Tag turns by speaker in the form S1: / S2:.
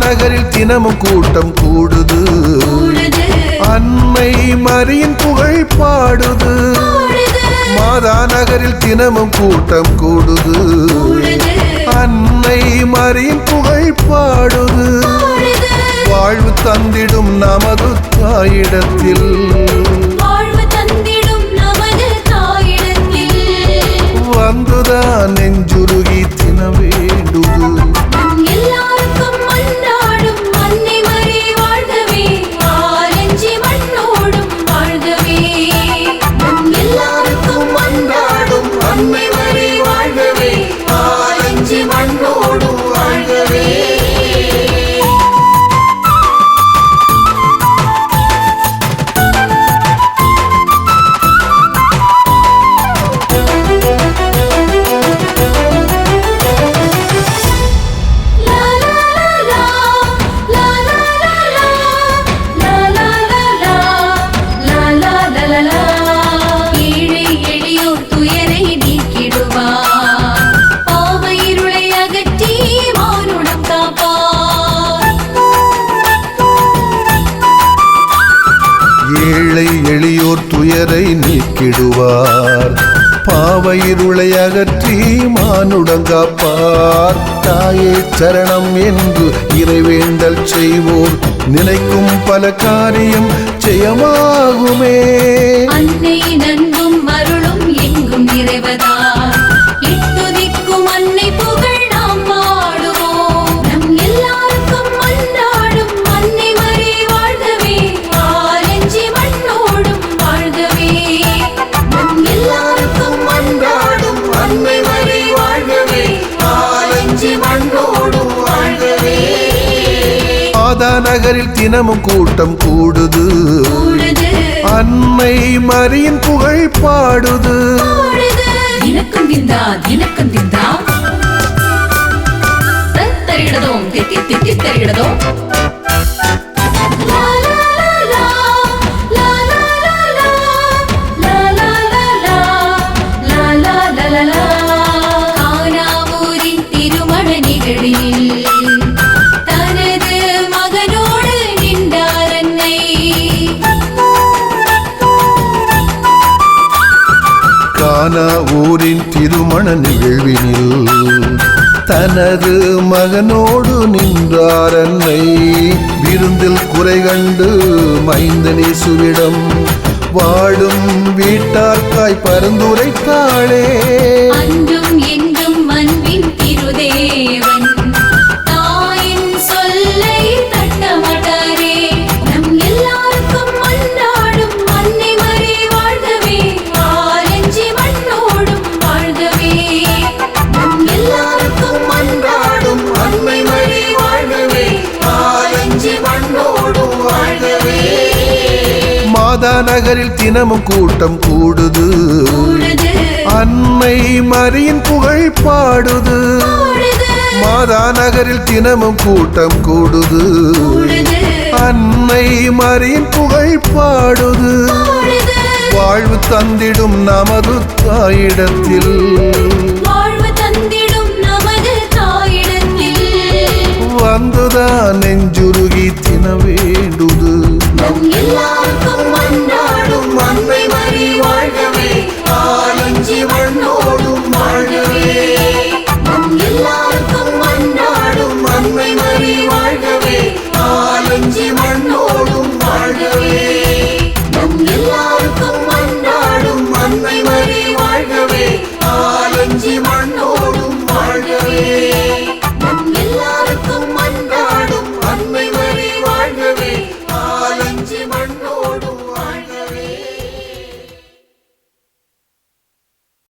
S1: நகரில் தினமும் கூட்டம் கூடுது, அன்னை மரியின் புகழ் பாடுது. மாதா நகரில் தினமும் கூட்டம் கூடுது, அன்னை மரியின் புகழ் பாடுது. வாழ்வு தந்திடும் நமது தாயிடத்தில், வந்துதான் நெஞ்சுருகி தின வேண்டுது. ஏழை எளியோர் துயரை நீக்கிடுவார், பாவ இருளை அகற்றி மானுடங்காப்பார். தாயே சரணம் என்று இறைவேண்டல் செய்வோர் நினைக்கும் பல காரியம் ஜெயமாகுமே.
S2: அன்னை நன்கும் அருளும் எங்கும் நிறைவதா, இட்டுதிக்கும் அன்னை புகழ் நாம் பாடுவோம். நம் எல்லாருக்கும் மன்றாடும் அன்னை மரி வாழ்கவே, ஆரஞ்சி மண்ணோடும் வாழ்கவே. நம் எல்லாருக்கும் மன்றாடும் அன்னை மரி வாழ்கவே, ஆரஞ்சி மண்ணோடும் வாழ்கவே.
S1: மாதா நகரில் தினமும் கூட்டம் கூடுது, அன்னை மரியின் புகழ் பாடுது.
S2: தினக்கும் திந்தா தினக்கும் திந்தா தத்தரிடதோம் தித்தி தித்தி தரிடதோம். கானாவூரின் திருமண நிகழ்வில் தனது மகனோடு நின்றார் அன்னை.
S1: கானா ஊரின் திருமண நிகழ்வினில் தனது மகனோடு நின்றார் அன்னை. விருந்தில் குறை கண்டு மைந்தனேசுவிடம் வாடும் வீட்டார்க்காய் பரிந்துரைத்தாளே.
S2: அன்றும் என்றும் அன்பின் திருதேவன் தாயின் சொல்லை தட்ட மாட்டாரே. நம் எல்லாருக்கும் மன்றாடும் அன்னை மரி வாழ்கவே, ஆரஞ்சி மண்ணோடும் வாழ்கவே. நம் எல்லாருக்கும் மன்றாடும் அன்னை மரி வாழ்கவே, ஆரஞ்சி மண்ணோடும் வாழ்கவே.
S1: மாதா நகரில் தினமும் கூட்டம் கூடுது, அன்னை மரியின் புகழ் பாடுது. மாதா நகரில் தினமும் கூட்டம் கூடுது, அன்னை மரியின் புகழ் பாடுது. வாழ்வு தந்திடும் நமது தாயிடத்தில், வந்துதான் நெஞ்சுருகி தின வேண்டுது.